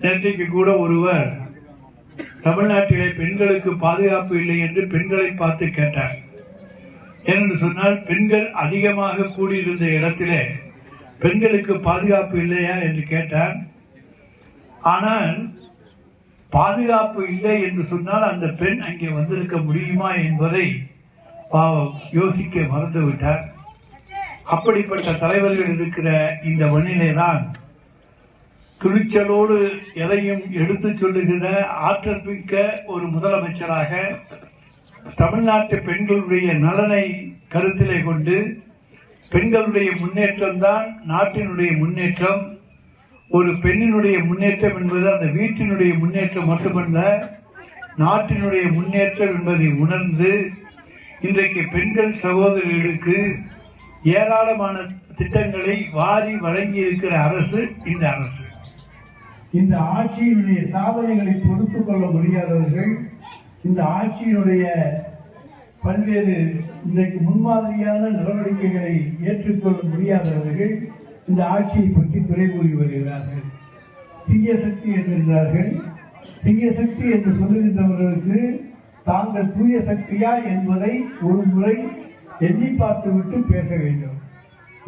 நேற்றைக்கு கூட ஒருவர் தமிழ்நாட்டிலே பெண்களுக்கு பாதுகாப்பு இல்லை என்று பெண்களை பார்த்து கேட்டார். ஏனென்று சொன்னால் பெண்கள் அதிகமாக கூடியிருந்த இடத்திலே பெண்களுக்கு பாதுகாப்பு இல்லையா என்று கேட்டார். ஆனால் பாதுகாப்பு இல்லை என்று சொன்னால் அந்த பெண் அங்கே வந்திருக்க முடியுமா என்பதை யோசிக்க மறந்துவிட்டார். அப்படிப்பட்ட தலைவர்கள் இருக்கிற இந்த மண்ணிலே தான் துணிச்சலோடு எதையும் எடுத்து சொல்லுகிற ஆற்றல் மிக்க ஒரு முதலமைச்சராக தமிழ்நாட்டு பெண்களுடைய நலனை கருத்திலே கொண்டு பெண்களுடைய முன்னேற்றம் தான் நாட்டினுடைய முன்னேற்றம். ஒரு பெண்ணினுடைய முன்னேற்றம் என்பது அந்த வீட்டினுடைய முன்னேற்றம் மட்டுமல்ல, நாட்டினுடைய முன்னேற்றம் என்பதை உணர்ந்து இன்றைக்கு பெண்கள் சகோதரிகளுக்கு ஏராளமான திட்டங்களை வாரி வழங்கி இருக்கிற அரசு இந்த அரசு. இந்த ஆட்சியினுடைய சாதனைகளை பொறுத்துக் கொள்ள முடியாதவர்கள், இந்த ஆட்சியினுடைய பல்வேறு இன்றைக்கு முன்மாதிரியான நடவடிக்கைகளை ஏற்றுக்கொள்ள முடியாதவர்கள் இந்த ஆட்சியை பற்றி குறை கூறி வருகிறார்கள். தீய சக்தி என்கின்றார்கள். தீய சக்தி என்று சொல்லுகின்றவர்களுக்கு தாங்கள் தூய சக்தியா என்பதை ஒரு முறை எண்ணி பார்த்துவிட்டு பேச வேண்டும்.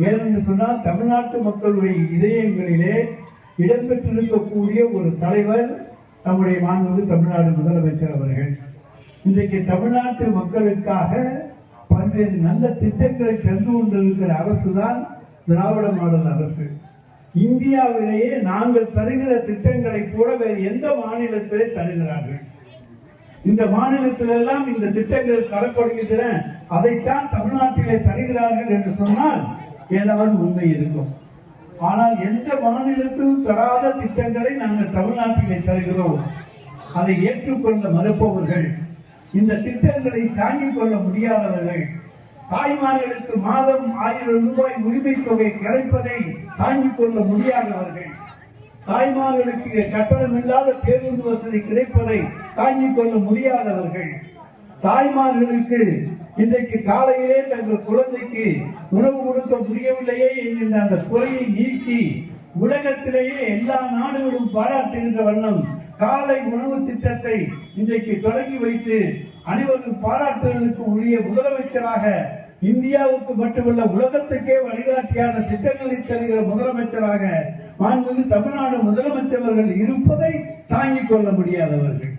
ஏனென்று சொன்னால் தமிழ்நாட்டு மக்களுடைய இதயங்களிலே இடம்பெற்றிருக்கக்கூடிய ஒரு தலைவர் நம்முடைய மாண்புமிகு தமிழ்நாடு முதலமைச்சர் அவர்கள். இன்றைக்கு தமிழ்நாட்டு மக்களுக்காக பல்வேறு நல்ல திட்டங்களை தந்து கொண்டிருக்கிற அரசு தான் திராவிட மாடல் அரசு. இந்தியாவிலேயே நாங்கள் தருகிற திட்டங்களை போல வேறு எந்த மாநிலத்திலே தருகிறார்கள்? இந்த மாநிலத்திலெல்லாம் இந்த திட்டங்கள் தரப்படுகின்றன, அதைத்தான் தமிழ்நாட்டிலே தருகிறார்கள் என்று சொன்னால் ஏதாவது உண்மை இருக்கும். ஆனால் எந்த மாநிலத்திலும் தராத திட்டங்களை நாங்கள் தமிழ்நாட்டிலே தருகிறோம். அதை ஏற்றுக்கொள்ள மறுப்பவர்கள், இந்த திட்டங்களை தாங்கிக் கொள்ள முடியாதவர்கள், தாய்மார்களுக்கு மாதம் 1000 ரூபாய் உரிமை தொகை கிடைப்பதை தாங்கிக் கொள்ள முடியாதவர்கள், தாய்மார்களுக்கு கட்டணமில்லாத பேருந்து வசதி கிடைப்பதை தாங்கிக் கொள்ள முடியாதவர்கள், தாய்மார்களுக்கு இன்றைக்கு காலையிலே தங்கள் குழந்தைக்கு உணவு கொடுக்க முடியவில்லையே என்கின்ற அந்த குறையை நீக்கி உலகத்திலேயே எல்லா நாடுகளும் பாராட்டுகின்ற வண்ணம் காலை உணவு திட்டத்தை இன்றைக்கு தொடங்கி வைத்து அனைவரும் பாராட்டுவதற்கு உரிய முதலமைச்சராக, இந்தியாவுக்கு மட்டுமல்ல உலகத்துக்கே வழிகாட்டியான திட்டங்களை தருகிற முதலமைச்சராக மாண்புமிகு தமிழ்நாடு முதலமைச்சர்கள் இருப்பதை தாங்கிக் கொள்ள முடியாதவர்கள்.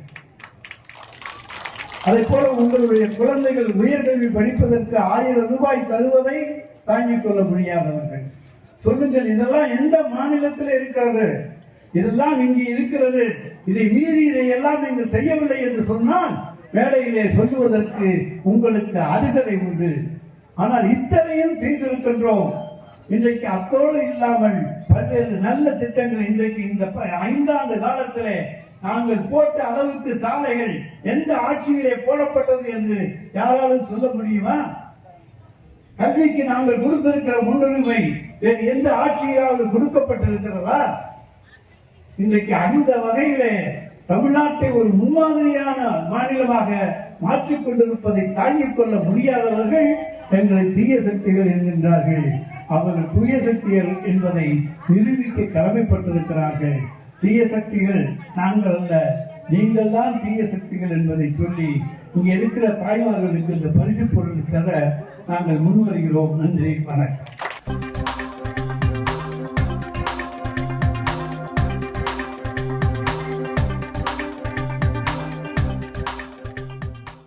அதே போல உங்களுடைய குழந்தைகள் உயர்கல்வி படிப்பதற்கு 1000 ரூபாய் தருவதை தாங்கிக் கொள்ள முடியாதவர்கள். சொல்லுங்கள், இதெல்லாம் எந்த மாநிலத்தில் இருக்கிறது? இதெல்லாம் இங்கு இருக்கிறது. இதை மீறி இதையெல்லாம் நீங்கள் செய்யவில்லை என்று சொன்னால் மேடையிலே சொல்லுவதற்கு உங்களுக்கு அருகதை உண்டு. ஆனால் இத்தனையும் செய்திருக்கின்றோம். இன்றைக்கு அத்தோடு இல்லாமல் பல்வேறு நல்ல திட்டங்கள் இன்றைக்கு இந்த 5 ஆண்டு காலத்திலே நாங்கள் போட்ட அளவுக்கு சாலைகள் எந்த ஆட்சியிலே போடப்பட்டது என்று யாராலும் சொல்ல முடியுமா? கல்விக்கு நாங்கள் கொடுத்திருக்கிற முன்னுரிமை வேறு எந்த ஆட்சியாவது கொடுக்கப்பட்டிருக்கிறதா? இன்றைக்கு அந்த வகையிலே தமிழ்நாட்டை ஒரு முன்மாதிரியான மாநிலமாக மாற்றிக் கொண்டிருப்பதை தாங்கிக் கொள்ள முடியாதவர்கள் எங்களை தீய சக்திகள் என்கின்றார்கள். அவர்கள் தூய சக்திகள் என்பதை நிரூபிக்க கடமைப்பட்டிருக்கிறார்கள். தீய சக்திகள் நாங்கள் அல்ல, நீங்கள் தான் தீய சக்திகள் என்பதை சொல்லி இங்கே இருக்கிற தாய்மார்களுக்கு இந்த பரிசு பொருள் தர நாங்கள் முன்வருகிறோம். நன்றி, வணக்கம்.